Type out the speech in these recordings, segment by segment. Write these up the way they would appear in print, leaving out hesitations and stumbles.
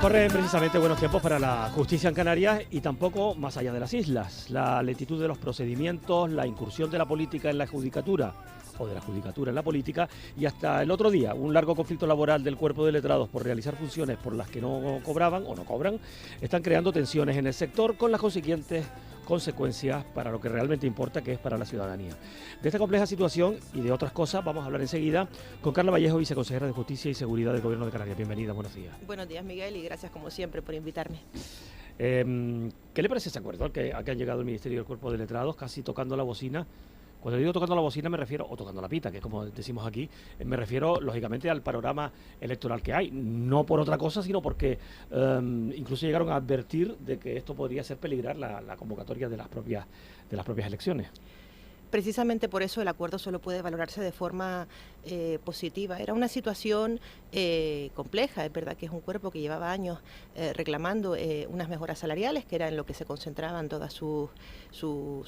Corren precisamente buenos tiempos para la justicia en Canarias y tampoco más allá de las islas. La lentitud de los procedimientos, la incursión de la política en la judicatura o de la judicatura en la política y hasta el otro día un largo conflicto laboral del cuerpo de letrados por realizar funciones por las que no cobraban o no cobran, están creando tensiones en el sector con las consiguientes consecuencias para lo que realmente importa, que es para la ciudadanía. De esta compleja situación y de otras cosas vamos a hablar enseguida con Carla Vallejo, viceconsejera de Justicia y Seguridad del Gobierno de Canarias. Bienvenida, buenos días. Buenos días, Miguel, y gracias como siempre por invitarme. ¿Qué le parece ese acuerdo a que han llegado el Ministerio y el Cuerpo de Letrados, casi tocando la bocina? Cuando digo tocando la bocina me refiero, o tocando la pita, que es como decimos aquí, me refiero lógicamente al panorama electoral que hay, no por otra cosa, sino porque incluso llegaron a advertir de que esto podría hacer peligrar la convocatoria de las propias elecciones. Precisamente por eso el acuerdo solo puede valorarse de forma positiva. Era una situación compleja, es verdad que es un cuerpo que llevaba años reclamando unas mejoras salariales, que era en lo que se concentraban todas sus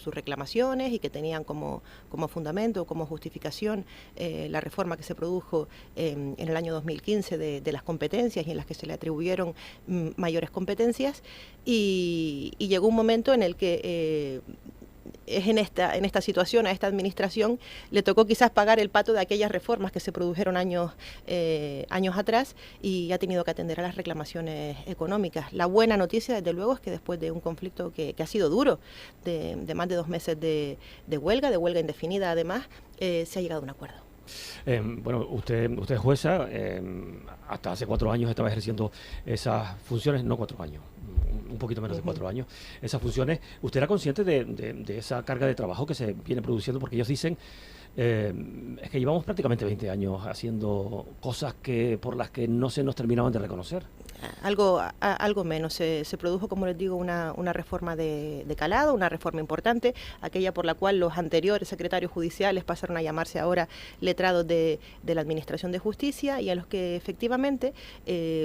reclamaciones y que tenían como fundamento, como justificación la reforma que se produjo en el año 2015 de las competencias y en las que se le atribuyeron mayores competencias y llegó un momento en el que es en esta situación, a esta administración, le tocó quizás pagar el pato de aquellas reformas que se produjeron años atrás y ha tenido que atender a las reclamaciones económicas. La buena noticia, desde luego, es que después de un conflicto que ha sido duro, de más de 2 meses de huelga indefinida además, se ha llegado a un acuerdo. Bueno, usted es jueza, hasta hace 4 años estaba ejerciendo esas funciones, no 4 años, un poquito menos de 4 años, esas funciones. ¿Usted era consciente de esa carga de trabajo que se viene produciendo? Porque ellos dicen, es que llevamos prácticamente 20 años haciendo cosas por las que no se nos terminaban de reconocer. Algo menos. Se produjo, como les digo, una reforma de calado, una reforma importante, aquella por la cual los anteriores secretarios judiciales pasaron a llamarse ahora letrados de la Administración de Justicia y a los que efectivamente,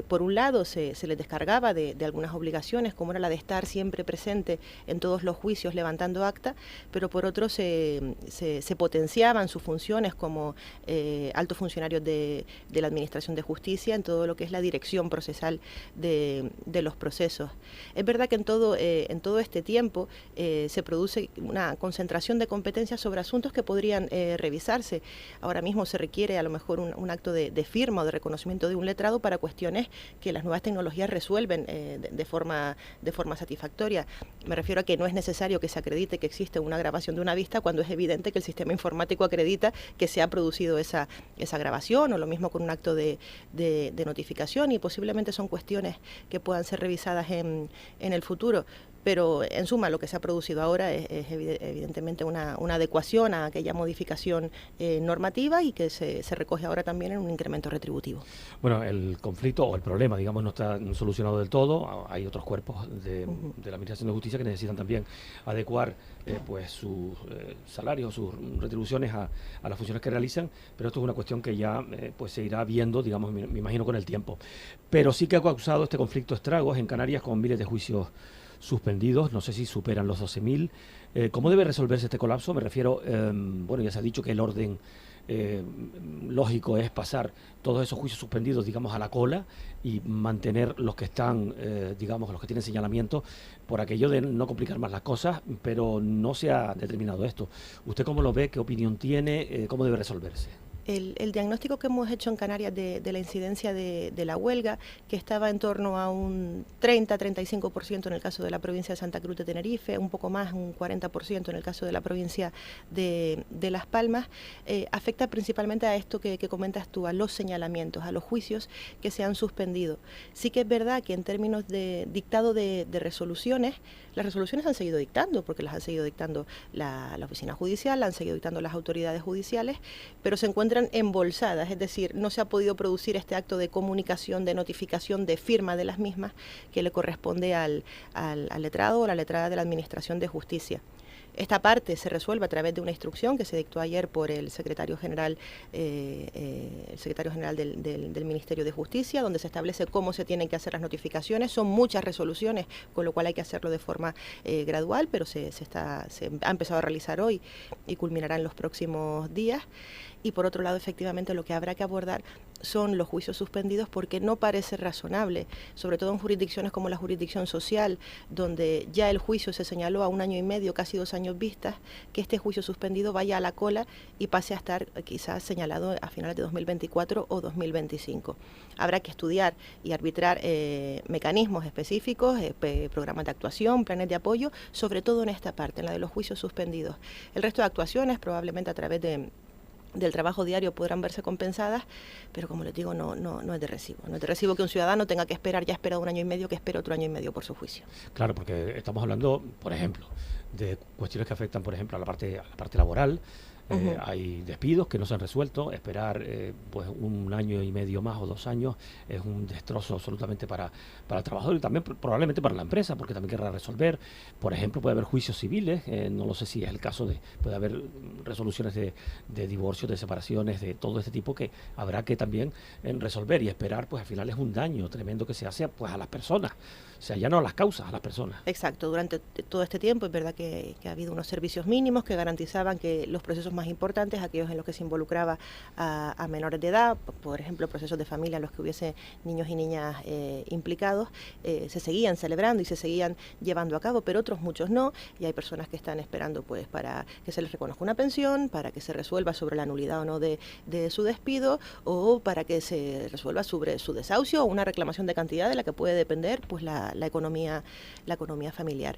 por un lado, se les descargaba de algunas obligaciones, como era la de estar siempre presente en todos los juicios levantando acta, pero por otro se potenciaban sus funciones como altos funcionarios de la Administración de Justicia en todo lo que es la dirección procesal de los procesos. Es verdad que en todo este tiempo se produce una concentración de competencias sobre asuntos que podrían revisarse. Ahora mismo se requiere a lo mejor un acto de firma o de reconocimiento de un letrado para cuestiones que las nuevas tecnologías resuelven de forma satisfactoria. Me refiero a que no es necesario que se acredite que existe una grabación de una vista cuando es evidente que el sistema informático acredita que se ha producido esa grabación, o lo mismo con un acto de notificación, y posiblemente son cuestiones que puedan ser revisadas en el futuro. Pero en suma lo que se ha producido ahora es evidentemente una adecuación a aquella modificación normativa y que se recoge ahora también en un incremento retributivo. Bueno, el conflicto o el problema, digamos, no está solucionado del todo. Hay otros cuerpos de la Administración de Justicia que necesitan también adecuar pues sus salarios, sus retribuciones a las funciones que realizan, pero esto es una cuestión que ya pues se irá viendo, digamos, me imagino con el tiempo. Pero sí que ha causado este conflicto estragos en Canarias con miles de juicios suspendidos, no sé si superan los 12.000. ¿Cómo debe resolverse este colapso? Me refiero, bueno, ya se ha dicho que el orden lógico es pasar todos esos juicios suspendidos, digamos, a la cola y mantener los que están, digamos, los que tienen señalamiento, por aquello de no complicar más las cosas, pero no se ha determinado esto. ¿Usted cómo lo ve? ¿Qué opinión tiene? ¿Cómo debe resolverse? El diagnóstico que hemos hecho en Canarias de la incidencia de la huelga, que estaba en torno a un 30-35% en el caso de la provincia de Santa Cruz de Tenerife, un poco más, un 40% en el caso de la provincia de Las Palmas, afecta principalmente a esto que comentas tú, a los señalamientos, a los juicios que se han suspendido. Sí que es verdad que en términos de dictado de resoluciones, las resoluciones han seguido dictando, porque las han seguido dictando la oficina judicial, las han seguido dictando las autoridades judiciales, pero se encuentran embolsadas, es decir, no se ha podido producir este acto de comunicación, de notificación, de firma de las mismas que le corresponde al letrado o la letrada de la Administración de Justicia. Esta parte se resuelve a través de una instrucción que se dictó ayer por el secretario general del Ministerio de Justicia, donde se establece cómo se tienen que hacer las notificaciones. Son muchas resoluciones, con lo cual hay que hacerlo de forma gradual, pero se ha empezado a realizar hoy y culminará en los próximos días. Y por otro lado, efectivamente, lo que habrá que abordar son los juicios suspendidos, porque no parece razonable, sobre todo en jurisdicciones como la jurisdicción social, donde ya el juicio se señaló a 1 año y medio, casi 2 años vistas, que este juicio suspendido vaya a la cola y pase a estar quizás señalado a finales de 2024 o 2025. Habrá que estudiar y arbitrar mecanismos específicos, programas de actuación, planes de apoyo, sobre todo en esta parte, en la de los juicios suspendidos. El resto de actuaciones probablemente a través del trabajo diario podrán verse compensadas, pero como les digo, no es de recibo. No es de recibo que un ciudadano tenga que esperar, ya ha esperado 1 año y medio, que espere otro año y medio por su juicio. Claro, porque estamos hablando, por ejemplo, de cuestiones que afectan, por ejemplo, a la parte laboral. Hay despidos que no se han resuelto. Esperar pues 1 año y medio más o 2 años es un destrozo absolutamente para el trabajador y también probablemente para la empresa, porque también querrá resolver. Por ejemplo, puede haber juicios civiles, no lo sé si es el caso, puede haber resoluciones de divorcios, de separaciones, de todo este tipo, que habrá que también resolver, y esperar, pues al final es un daño tremendo que se hace pues a las personas. O sea, ya no a las causas, a las personas. Exacto, durante todo este tiempo es verdad que ha habido unos servicios mínimos que garantizaban que los procesos más importantes, aquellos en los que se involucraba a menores de edad, por ejemplo, procesos de familia en los que hubiese niños y niñas implicados, se seguían celebrando y se seguían llevando a cabo, pero otros muchos no, y hay personas que están esperando pues para que se les reconozca una pensión, para que se resuelva sobre la nulidad o no de su despido, o para que se resuelva sobre su desahucio o una reclamación de cantidad de la que puede depender pues la economía familiar.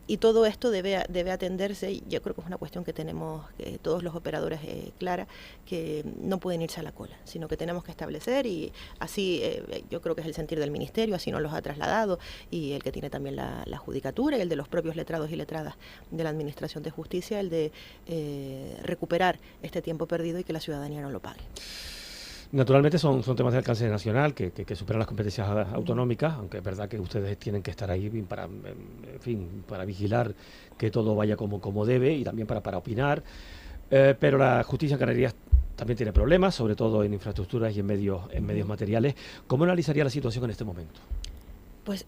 Y todo esto debe atenderse, y yo creo que es una cuestión que tenemos todos los operadores clara, que no pueden irse a la cola, sino que tenemos que establecer, y así yo creo que es el sentir del Ministerio, así nos los ha trasladado, y el que tiene también la Judicatura, y el de los propios letrados y letradas de la Administración de Justicia, el de recuperar este tiempo perdido y que la ciudadanía no lo pague. Naturalmente son temas de alcance nacional que superan las competencias autonómicas, aunque es verdad que ustedes tienen que estar ahí para vigilar que todo vaya como debe, y también para opinar. Pero la justicia en Canarias también tiene problemas, sobre todo en infraestructuras y en medios materiales. ¿Cómo analizaría la situación en este momento? Pues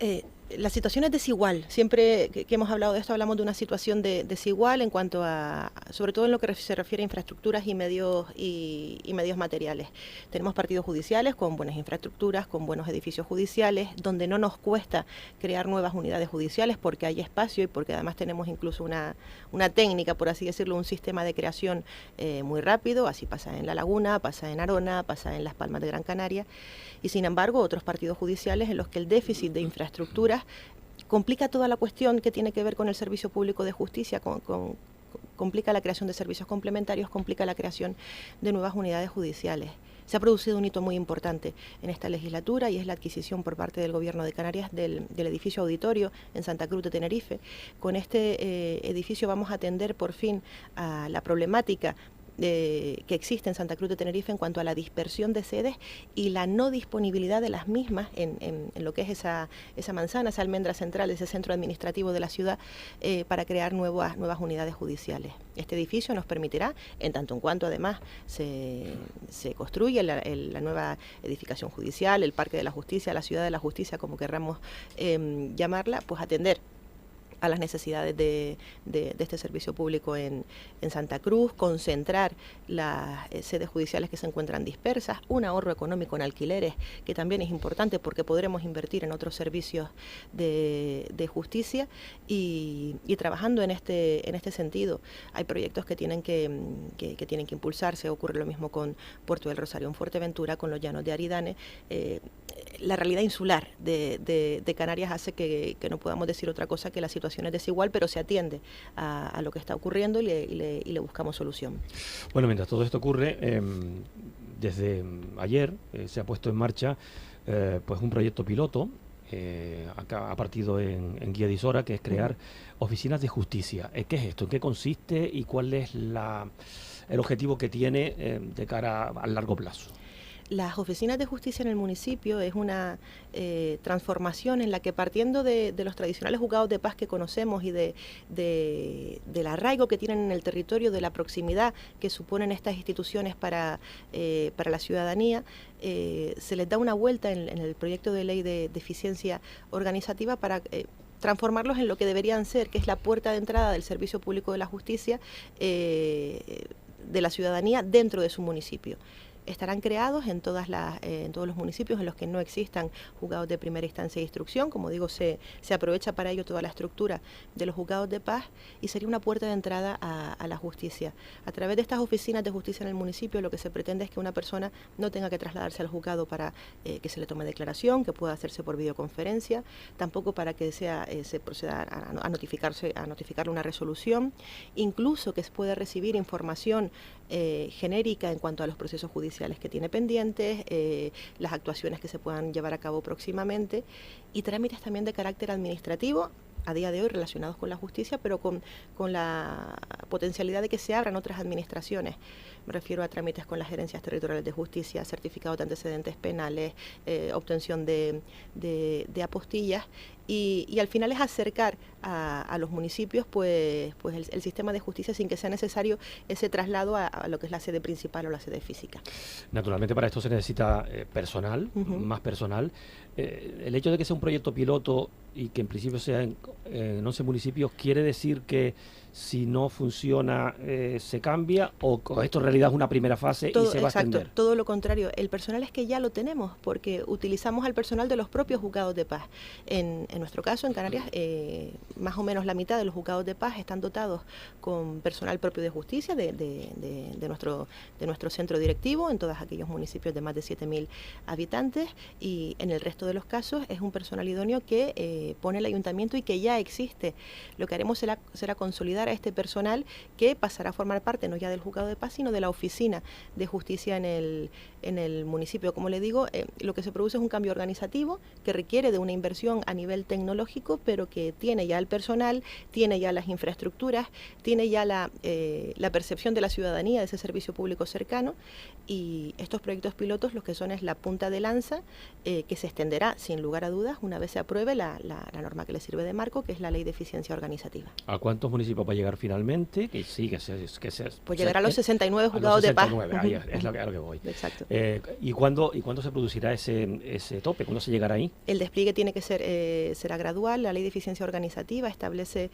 la situación es desigual. Siempre que hemos hablado de esto, hablamos de una situación desigual en cuanto a, sobre todo en lo que se refiere a infraestructuras y medios materiales. Tenemos partidos judiciales con buenas infraestructuras, con buenos edificios judiciales, donde no nos cuesta crear nuevas unidades judiciales porque hay espacio y porque además tenemos incluso una técnica, por así decirlo, un sistema de creación muy rápido. Así pasa en La Laguna, pasa en Arona, pasa en Las Palmas de Gran Canaria. Y sin embargo, otros partidos judiciales en los que el déficit de infraestructuras complica toda la cuestión que tiene que ver con el servicio público de justicia, complica la creación de servicios complementarios, complica la creación de nuevas unidades judiciales. Se ha producido un hito muy importante en esta legislatura, y es la adquisición por parte del Gobierno de Canarias del edificio auditorio en Santa Cruz de Tenerife. Con este edificio vamos a atender por fin a la problemática que existe en Santa Cruz de Tenerife en cuanto a la dispersión de sedes y la no disponibilidad de las mismas en lo que es esa manzana, esa almendra central, ese centro administrativo de la ciudad, para crear nuevas unidades judiciales. Este edificio nos permitirá, en tanto en cuanto además se construye la nueva edificación judicial, el Parque de la Justicia, la Ciudad de la Justicia, como querramos llamarla, pues atender a las necesidades de este servicio público en Santa Cruz, concentrar las sedes judiciales que se encuentran dispersas, un ahorro económico en alquileres, que también es importante porque podremos invertir en otros servicios de justicia, y trabajando en este sentido. Hay proyectos que tienen que impulsarse. Ocurre lo mismo con Puerto del Rosario en Fuerteventura, con los llanos de Aridane. La realidad insular de Canarias hace que no podamos decir otra cosa que la situación es desigual, pero se atiende a lo que está ocurriendo y le buscamos solución. Bueno, mientras todo esto ocurre, desde ayer se ha puesto en marcha pues un proyecto piloto, acá ha partido en Guía de Isora, que es crear oficinas de justicia. ¿Qué es esto? ¿En qué consiste y cuál es el objetivo que tiene de cara a largo plazo? Las oficinas de justicia en el municipio es una transformación en la que, partiendo de los tradicionales juzgados de paz que conocemos y del arraigo que tienen en el territorio, de la proximidad que suponen estas instituciones para la ciudadanía, se les da una vuelta en el proyecto de ley de eficiencia organizativa para transformarlos en lo que deberían ser, que es la puerta de entrada del servicio público de la justicia de la ciudadanía dentro de su municipio. estarán creados en todos los municipios en los que no existan juzgados de primera instancia de instrucción. Como digo, se aprovecha para ello toda la estructura de los juzgados de paz y sería una puerta de entrada a la justicia. A través de estas oficinas de justicia en el municipio, lo que se pretende es que una persona no tenga que trasladarse al juzgado para que se le tome declaración, que pueda hacerse por videoconferencia, tampoco para que se proceda a notificarle una resolución, incluso que se pueda recibir información genérica en cuanto a los procesos judiciales que tiene pendientes, las actuaciones que se puedan llevar a cabo próximamente y trámites también de carácter administrativo a día de hoy relacionados con la justicia, pero con la potencialidad de que se abran otras administraciones. Me refiero a trámites con las gerencias territoriales de justicia, certificados de antecedentes penales, obtención de apostillas y al final es acercar a los municipios pues el sistema de justicia sin que sea necesario ese traslado a lo que es la sede principal o la sede física. Naturalmente para esto se necesita personal, más personal. El hecho de que sea un proyecto piloto y que en principio sea en 11 municipios, ¿quiere decir que si no funciona se cambia o esto en realidad es una primera fase y se va a extender? Todo lo contrario. El personal es que ya lo tenemos porque utilizamos al personal de los propios juzgados de paz. En nuestro caso, en Canarias, más o menos la mitad de los juzgados de paz están dotados con personal propio de justicia de nuestro centro directivo en todos aquellos municipios de más de 7.000 habitantes y en el resto de los casos es un personal idóneo que pone el ayuntamiento y que ya existe. Lo que haremos será consolidar a este personal que pasará a formar parte no ya del juzgado de paz, sino de la oficina de justicia en el municipio. Como le digo, lo que se produce es un cambio organizativo que requiere de una inversión a nivel tecnológico, pero que tiene ya el personal, tiene ya las infraestructuras, tiene ya la percepción de la ciudadanía de ese servicio público cercano y estos proyectos pilotos lo que son es la punta de lanza que se extenderá sin lugar a dudas una vez se apruebe la norma que le sirve de marco, que es la Ley de Eficiencia Organizativa. ¿A cuántos municipios va a llegar finalmente? Pues llegará a los 69 juzgados de paz. Ahí es a lo que voy. Exacto. ¿Y cuándo se producirá ese tope? ¿Cuándo se llegará ahí? El despliegue tiene que será gradual. La Ley de Eficiencia Organizativa establece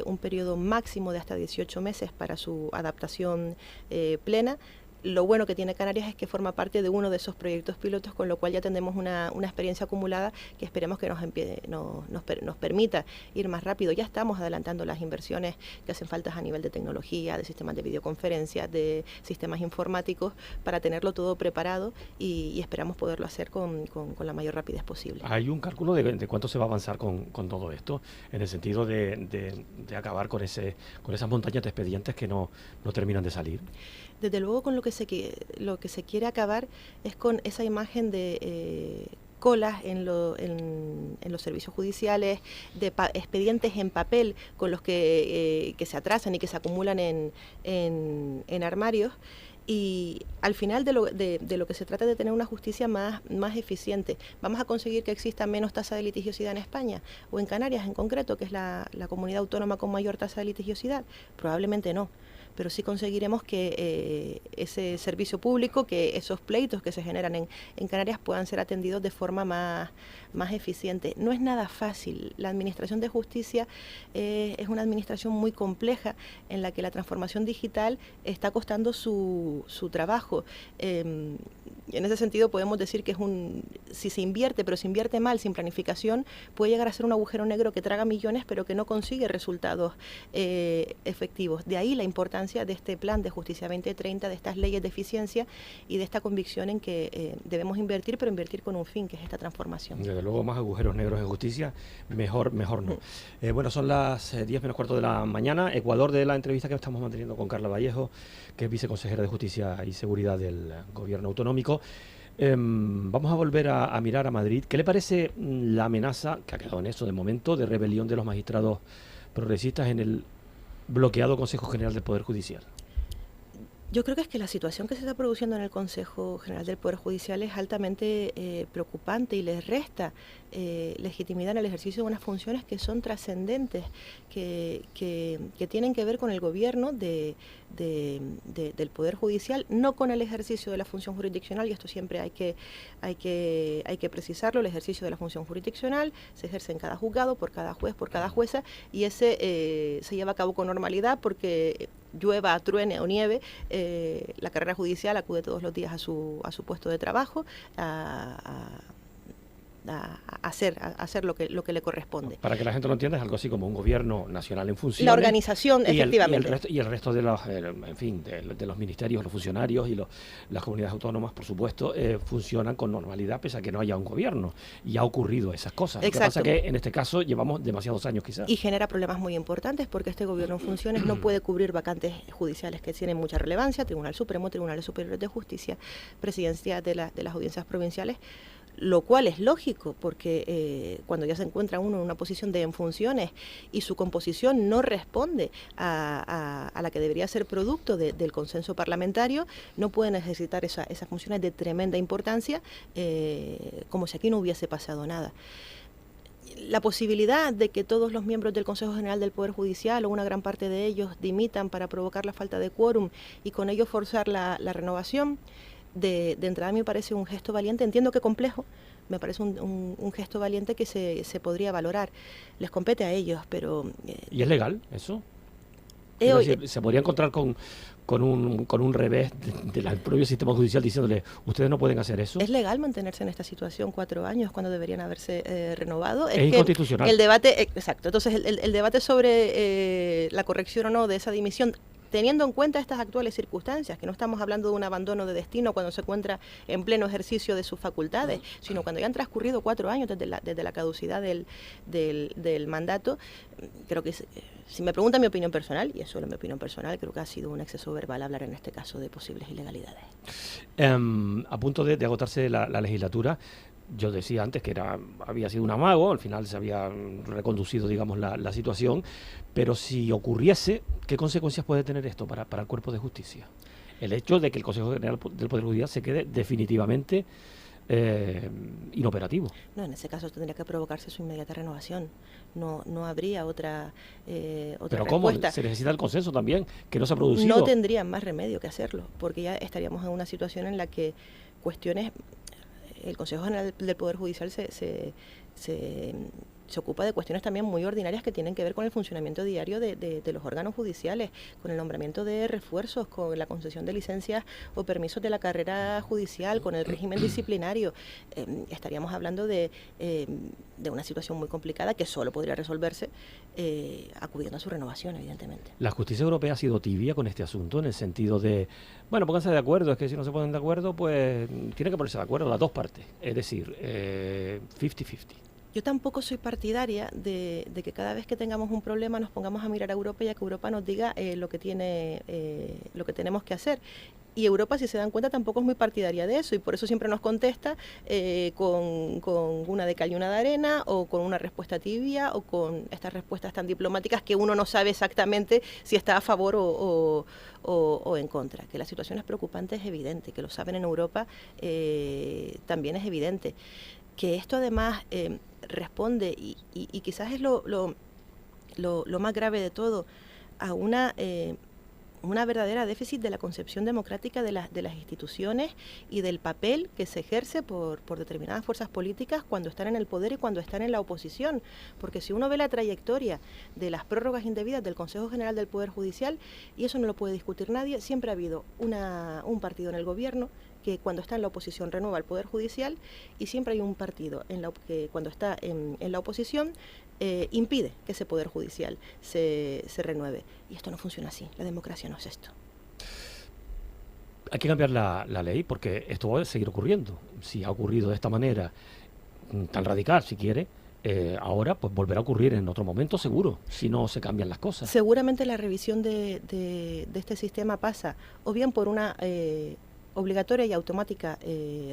un periodo máximo de hasta 18 meses para su adaptación plena. Lo bueno que tiene Canarias es que forma parte de uno de esos proyectos pilotos, con lo cual ya tenemos una experiencia acumulada que esperemos que nos permita ir más rápido. Ya estamos adelantando las inversiones que hacen falta a nivel de tecnología, de sistemas de videoconferencia, de sistemas informáticos, para tenerlo todo preparado y esperamos poderlo hacer con la mayor rapidez posible. ¿Hay un cálculo de cuánto se va a avanzar con todo esto, en el sentido de acabar con esas montañas de expedientes que no terminan de salir? Desde luego, con lo que se quiere acabar es con esa imagen de colas en los servicios judiciales, de expedientes en papel con los que se atrasan y que se acumulan en armarios. Y al final de lo que se trata de tener una justicia más eficiente. ¿Vamos a conseguir que exista menos tasa de litigiosidad en España o en Canarias en concreto, que es la comunidad autónoma con mayor tasa de litigiosidad? Probablemente no, pero sí conseguiremos que ese servicio público, que esos pleitos que se generan en Canarias puedan ser atendidos de forma más eficiente. No es nada fácil. La administración de justicia es una administración muy compleja en la que la transformación digital está costando su trabajo. En ese sentido podemos decir que si se invierte, pero se invierte mal, sin planificación, puede llegar a ser un agujero negro que traga millones, pero que no consigue resultados efectivos. De ahí la importancia de este plan de Justicia 2030, de estas leyes de eficiencia y de esta convicción en que debemos invertir, pero invertir con un fin, que es esta transformación. Desde luego, más agujeros negros en justicia, mejor no. Bueno, son las 10 menos cuarto de la mañana. Ecuador de la entrevista que estamos manteniendo con Carla Vallejo, que es viceconsejera de Justicia y Seguridad del Gobierno Autonómico. Vamos a volver a mirar a Madrid. ¿Qué le parece la amenaza, que ha quedado en eso de momento, de rebelión de los magistrados progresistas en el bloqueado Consejo General del Poder Judicial? Yo creo que es que la situación que se está produciendo en el Consejo General del Poder Judicial es altamente preocupante y les resta legitimidad en el ejercicio de unas funciones que son trascendentes, que tienen que ver con el gobierno de del Poder Judicial, no con el ejercicio de la función jurisdiccional, y esto siempre hay que precisarlo. El ejercicio de la función jurisdiccional se ejerce en cada juzgado, por cada juez, por cada jueza, y ese se lleva a cabo con normalidad porque llueva, truene o nieve, la carrera judicial acude todos los días a su puesto de trabajo a hacer lo que le corresponde. Para que la gente lo entienda, es algo así como un gobierno nacional en funciones. La organización, efectivamente. Y el resto de los, en fin, de los ministerios, los funcionarios y las comunidades autónomas, por supuesto, funcionan con normalidad pese a que no haya un gobierno. Y ha ocurrido esas cosas. Exacto. Lo que pasa es que en este caso llevamos demasiados años quizás. Y genera problemas muy importantes porque este gobierno en funciones no puede cubrir vacantes judiciales que tienen mucha relevancia: Tribunal Supremo, Tribunales Superiores de Justicia, Presidencia de las audiencias provinciales. Lo cual es lógico, porque cuando ya se encuentra uno en una posición de en funciones y su composición no responde a la que debería ser producto del consenso parlamentario, no pueden ejercitar esas funciones de tremenda importancia, como si aquí no hubiese pasado nada. La posibilidad de que todos los miembros del Consejo General del Poder Judicial, o una gran parte de ellos, dimitan para provocar la falta de quórum y con ello forzar la renovación, de entrada me parece un gesto valiente. Entiendo que complejo, me parece un gesto valiente que se podría valorar. Les compete a ellos, pero... ¿Y es legal eso? Es decir, ¿se podría encontrar con un revés del propio sistema judicial diciéndole, ustedes no pueden hacer eso? ¿Es legal mantenerse en esta situación 4 años cuando deberían haberse renovado? Es inconstitucional. El debate, exacto, entonces el debate sobre la corrección o no de esa dimisión, teniendo en cuenta estas actuales circunstancias, que no estamos hablando de un abandono de destino cuando se encuentra en pleno ejercicio de sus facultades, sino cuando ya han transcurrido 4 años desde la caducidad del mandato. Creo que, si me preguntan mi opinión personal, y es solo mi opinión personal, creo que ha sido un exceso verbal hablar en este caso de posibles ilegalidades. A punto de agotarse la legislatura, yo decía antes que había sido un amago, al final se había reconducido, digamos, la situación, pero si ocurriese, ¿qué consecuencias puede tener esto para el cuerpo de justicia? El hecho de que el Consejo General del Poder Judicial se quede definitivamente inoperativo. No, en ese caso tendría que provocarse su inmediata renovación. No habría otra ¿Pero cómo? respuesta. Se necesita el consenso también, que no se ha producido. No tendrían más remedio que hacerlo, porque ya estaríamos en una situación en la que cuestiones... El Consejo General del Poder Judicial se ocupa de cuestiones también muy ordinarias que tienen que ver con el funcionamiento diario de los órganos judiciales, con el nombramiento de refuerzos, con la concesión de licencias o permisos de la carrera judicial, con el régimen disciplinario. Estaríamos hablando de una situación muy complicada que solo podría resolverse acudiendo a su renovación, evidentemente. La justicia europea ha sido tibia con este asunto, en el sentido de, bueno, pónganse de acuerdo, es que si no se ponen de acuerdo, pues tienen que ponerse de acuerdo las dos partes, es decir, 50-50. Yo tampoco soy partidaria de que cada vez que tengamos un problema nos pongamos a mirar a Europa y a que Europa nos diga lo que tenemos que hacer. Y Europa, si se dan cuenta, tampoco es muy partidaria de eso, y por eso siempre nos contesta con una de cal y una de arena, o con una respuesta tibia, o con estas respuestas tan diplomáticas que uno no sabe exactamente si está a favor o en contra. Que la situación es preocupante es evidente, que lo saben en Europa también es evidente. Que esto además responde, y quizás es lo más grave de todo, a una verdadera déficit de la concepción democrática de las instituciones y del papel que se ejerce por determinadas fuerzas políticas cuando están en el poder y cuando están en la oposición. Porque si uno ve la trayectoria de las prórrogas indebidas del Consejo General del Poder Judicial, y eso no lo puede discutir nadie, siempre ha habido un partido en el gobierno que cuando está en la oposición renueva el Poder Judicial, y siempre hay un partido que cuando está en la oposición impide que ese Poder Judicial se renueve. Y esto no funciona así, la democracia no es esto. Hay que cambiar la ley porque esto va a seguir ocurriendo. Si ha ocurrido de esta manera, tan radical si quiere, ahora pues volverá a ocurrir en otro momento seguro, si no se cambian las cosas. Seguramente la revisión de este sistema pasa o bien por una obligatoria y automática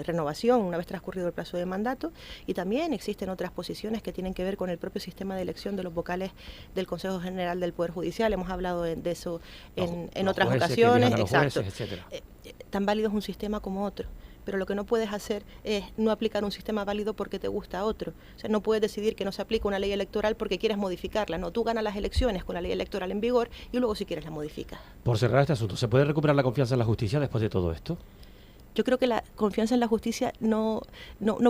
renovación una vez transcurrido el plazo de mandato, y también existen otras posiciones que tienen que ver con el propio sistema de elección de los vocales del Consejo General del Poder Judicial. Hemos hablado de eso en otras ocasiones. Exacto. Jueces, etcétera. Tan válido es un sistema como otro. pero lo que no puedes hacer es no aplicar un sistema válido porque te gusta otro. O sea, no puedes decidir que no se aplica una ley electoral porque quieres modificarla. No, tú ganas las elecciones con la ley electoral en vigor y luego si quieres la modificas. Por cerrar este asunto, ¿se puede recuperar la confianza en la justicia después de todo esto? Yo creo que la confianza en la justicia no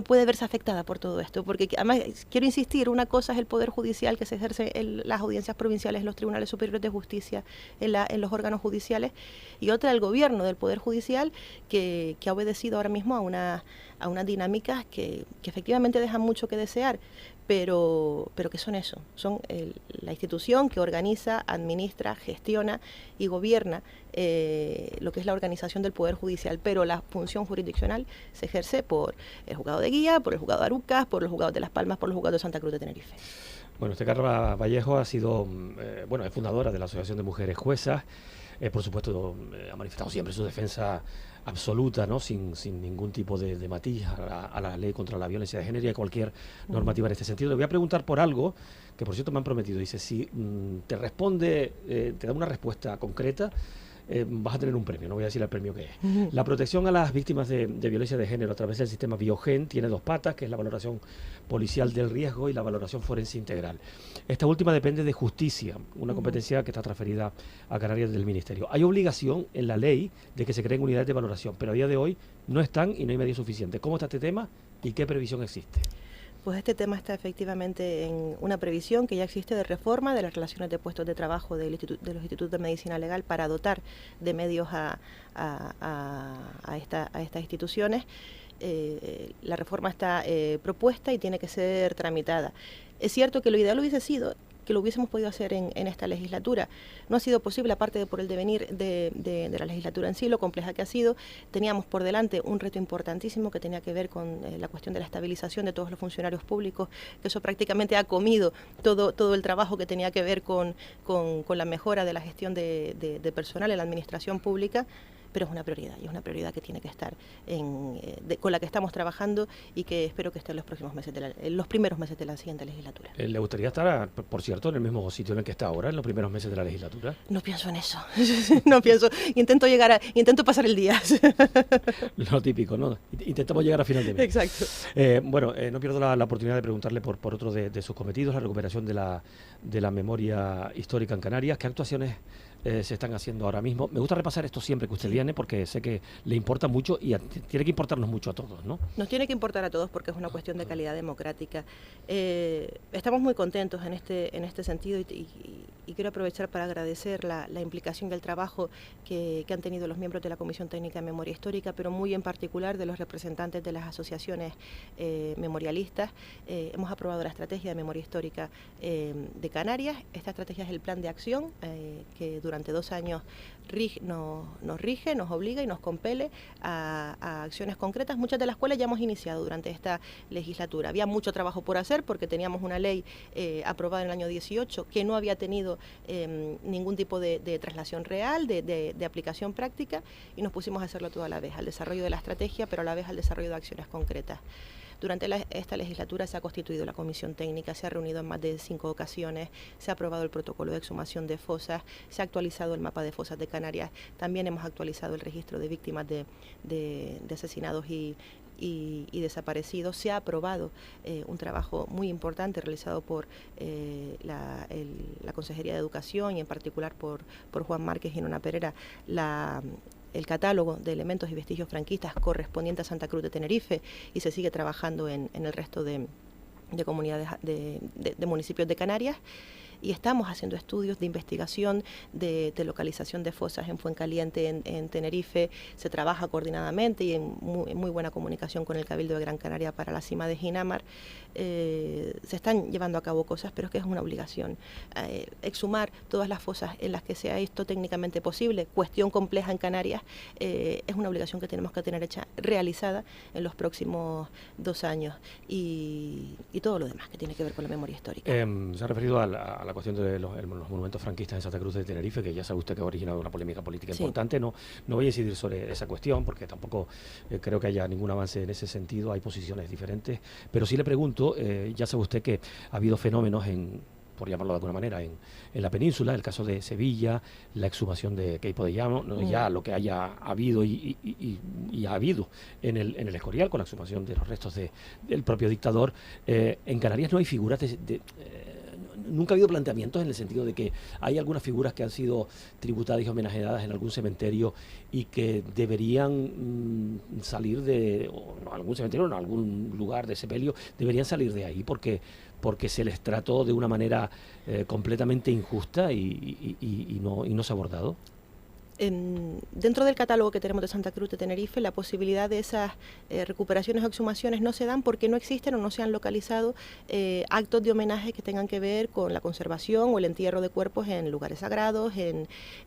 puede verse afectada por todo esto, porque además, quiero insistir, una cosa es el Poder Judicial que se ejerce en las audiencias provinciales, en los tribunales superiores de justicia, en los órganos judiciales, y otra el gobierno del Poder Judicial que ha obedecido ahora mismo a unas dinámicas que efectivamente dejan mucho que desear, pero que son eso, son la institución que organiza, administra, gestiona y gobierna lo que es la organización del Poder Judicial, pero la función jurisdiccional se ejerce por el Juzgado de Guía, por el Juzgado de Arucas, por los Juzgados de Las Palmas, por los Juzgados de Santa Cruz de Tenerife. Bueno, Carla Vallejo ha sido, es fundadora de la Asociación de Mujeres Juezas. Por supuesto, ha manifestado siempre su defensa absoluta, ¿no? Sin ningún tipo de matiz a la ley contra la violencia de género y a cualquier normativa en este sentido. Le voy a preguntar por algo que, por cierto, me han prometido. Dice, si te da una respuesta concreta, vas a tener un premio, no voy a decir el premio que es. La protección a las víctimas de violencia de género a través del sistema Biogen tiene dos patas, que es la valoración policial del riesgo y la valoración forense integral. Esta última depende de justicia, una competencia que está transferida a Canarias del Ministerio. Hay obligación en la ley de que se creen unidades de valoración, pero a día de hoy no están y no hay medios suficientes. ¿Cómo está este tema y qué previsión existe? Pues este tema está efectivamente en una previsión que ya existe de reforma de las relaciones de puestos de trabajo de los institutos de medicina legal para dotar de medios a estas instituciones. La reforma está propuesta y tiene que ser tramitada. Es cierto que lo ideal hubiese sido que lo hubiésemos podido hacer en esta legislatura. No ha sido posible, aparte de por el devenir de la legislatura en sí, lo compleja que ha sido. Teníamos por delante un reto importantísimo que tenía que ver con la cuestión de la estabilización de todos los funcionarios públicos, que eso prácticamente ha comido todo el trabajo que tenía que ver con la mejora de la gestión de personal en la administración pública. Pero es una prioridad, y es una prioridad que tiene que estar con la que estamos trabajando y que espero que esté en los primeros meses de la siguiente legislatura. ¿Le gustaría estar, por cierto, en el mismo sitio en el que está ahora, en los primeros meses de la legislatura? No pienso en eso, no pienso, intento pasar el día. Lo típico, ¿no? Intentamos llegar a final de mes. Exacto. No pierdo la oportunidad de preguntarle por otro de sus cometidos, la recuperación de la memoria histórica en Canarias. ¿Qué actuaciones se están haciendo ahora mismo? Me gusta repasar esto siempre que usted viene porque sé que le importa mucho y tiene que importarnos mucho a todos, ¿no? Nos tiene que importar a todos porque es una cuestión de calidad democrática. Estamos muy contentos en este sentido y quiero aprovechar para agradecer la implicación y el trabajo que han tenido los miembros de la Comisión Técnica de Memoria Histórica, pero muy en particular de los representantes de las asociaciones memorialistas. Hemos aprobado la estrategia de memoria histórica de Canarias. Esta estrategia es el plan de acción que durante 2 años nos rige, nos obliga y nos compele a acciones concretas, muchas de las cuales ya hemos iniciado durante esta legislatura. Había mucho trabajo por hacer porque teníamos una ley aprobada en el año 18 que no había tenido ningún tipo de traslación real, de aplicación práctica, y nos pusimos a hacerlo todo a la vez, al desarrollo de la estrategia, pero a la vez al desarrollo de acciones concretas. Durante esta legislatura se ha constituido la comisión técnica, se ha reunido en más de 5 ocasiones, se ha aprobado el protocolo de exhumación de fosas, se ha actualizado el mapa de fosas de Canarias, también hemos actualizado el registro de víctimas de asesinados y desaparecidos. Se ha aprobado un trabajo muy importante realizado por la Consejería de Educación y en particular por Juan Márquez y Nona Pereira, el catálogo de elementos y vestigios franquistas correspondiente a Santa Cruz de Tenerife, y se sigue trabajando en el resto de comunidades de municipios de Canarias. Y estamos haciendo estudios de investigación de localización de fosas en Fuencaliente, en Tenerife. Se trabaja coordinadamente y en muy buena comunicación con el Cabildo de Gran Canaria para la cima de Ginamar. Se están llevando a cabo cosas, pero es que es una obligación. Exhumar todas las fosas en las que sea esto técnicamente posible, cuestión compleja en Canarias, es una obligación que tenemos que tener hecha, realizada en los próximos 2 años. Y todo lo demás que tiene que ver con la memoria histórica. Se ha referido a la cuestión de los monumentos franquistas en Santa Cruz de Tenerife, que ya sabe usted que ha originado una polémica política importante. No voy a incidir sobre esa cuestión porque tampoco creo que haya ningún avance en ese sentido. Hay posiciones diferentes, pero sí le pregunto, ya sabe usted que ha habido fenómenos por llamarlo de alguna manera, en la península, el caso de Sevilla, la exhumación de Queipo de Llano, ¿no? Ya lo que haya habido y ha habido en el Escorial, con la exhumación de los restos del propio dictador. En Canarias no hay figuras nunca ha habido planteamientos en el sentido de que hay algunas figuras que han sido tributadas y homenajeadas en algún cementerio y que deberían salir algún cementerio o en algún lugar de sepelio, deberían salir de ahí porque se les trató de una manera completamente injusta y no se ha abordado. Dentro del catálogo que tenemos de Santa Cruz de Tenerife, la posibilidad de esas recuperaciones o exhumaciones no se dan porque no existen o no se han localizado actos de homenaje que tengan que ver con la conservación o el entierro de cuerpos en lugares sagrados o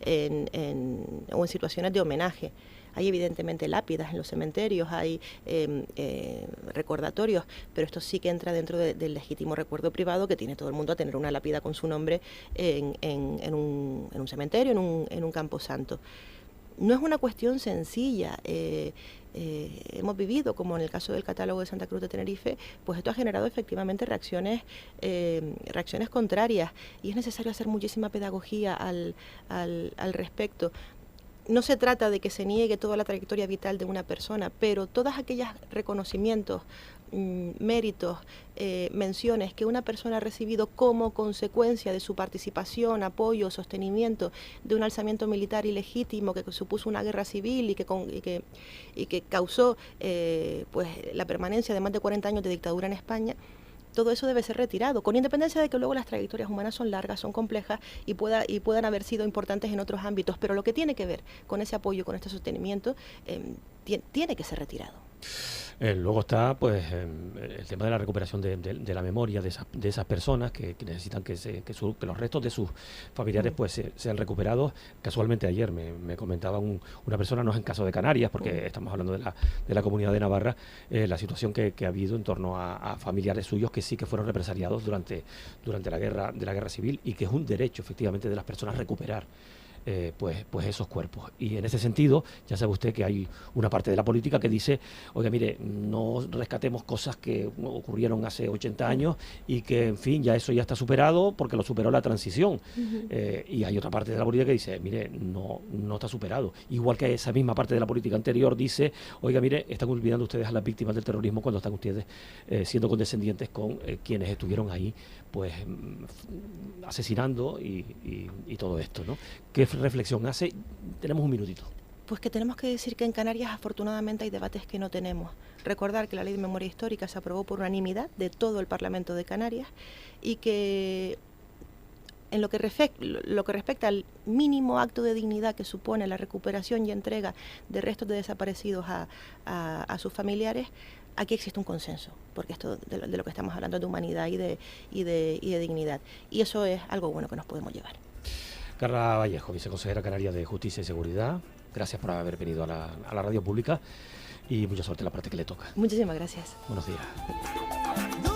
en situaciones de homenaje. Hay evidentemente lápidas en los cementerios, hay recordatorios, pero esto sí que entra dentro del legítimo recuerdo privado que tiene todo el mundo a tener una lápida con su nombre en un cementerio, en un camposanto. No es una cuestión sencilla. Hemos vivido, como en el caso del catálogo de Santa Cruz de Tenerife, pues esto ha generado efectivamente reacciones contrarias y es necesario hacer muchísima pedagogía al respecto. No se trata de que se niegue toda la trayectoria vital de una persona, pero todos aquellos reconocimientos, méritos, menciones que una persona ha recibido como consecuencia de su participación, apoyo, sostenimiento de un alzamiento militar ilegítimo que supuso una guerra civil y que causó pues la permanencia de más de 40 años de dictadura en España, todo eso debe ser retirado, con independencia de que luego las trayectorias humanas son largas, son complejas y puedan haber sido importantes en otros ámbitos, pero lo que tiene que ver con ese apoyo, con este sostenimiento, tiene que ser retirado. Luego está pues el tema de la recuperación de la memoria de esas personas que necesitan que los restos de sus familiares pues sean recuperados. Casualmente ayer me comentaba una persona, no es en caso de Canarias, porque estamos hablando de la comunidad de Navarra, la situación que ha habido en torno a familiares suyos que sí que fueron represaliados durante la guerra civil y que es un derecho efectivamente de las personas recuperar pues esos cuerpos. Y en ese sentido, ya sabe usted que hay una parte de la política que dice, oiga, mire, no rescatemos cosas que ocurrieron hace 80 años y que, en fin, ya eso ya está superado porque lo superó la transición. Y hay otra parte de la política que dice, mire, no está superado. Igual que esa misma parte de la política anterior dice, oiga, mire, están olvidando ustedes a las víctimas del terrorismo cuando están ustedes siendo condescendientes con quienes estuvieron ahí, pues asesinando y todo esto, ¿no? ¿Qué reflexión hace? Tenemos un minutito. Pues que tenemos que decir que en Canarias afortunadamente hay debates que no tenemos. Recordar que la Ley de Memoria Histórica se aprobó por unanimidad de todo el Parlamento de Canarias y que en lo que respecta al mínimo acto de dignidad que supone la recuperación y entrega de restos de desaparecidos a sus familiares, aquí existe un consenso, porque esto de lo que estamos hablando es de humanidad y de dignidad. Y eso es algo bueno que nos podemos llevar. Carla Vallejo, viceconsejera canaria de Justicia y Seguridad, gracias por haber venido a la radio pública y mucha suerte en la parte que le toca. Muchísimas gracias. Buenos días.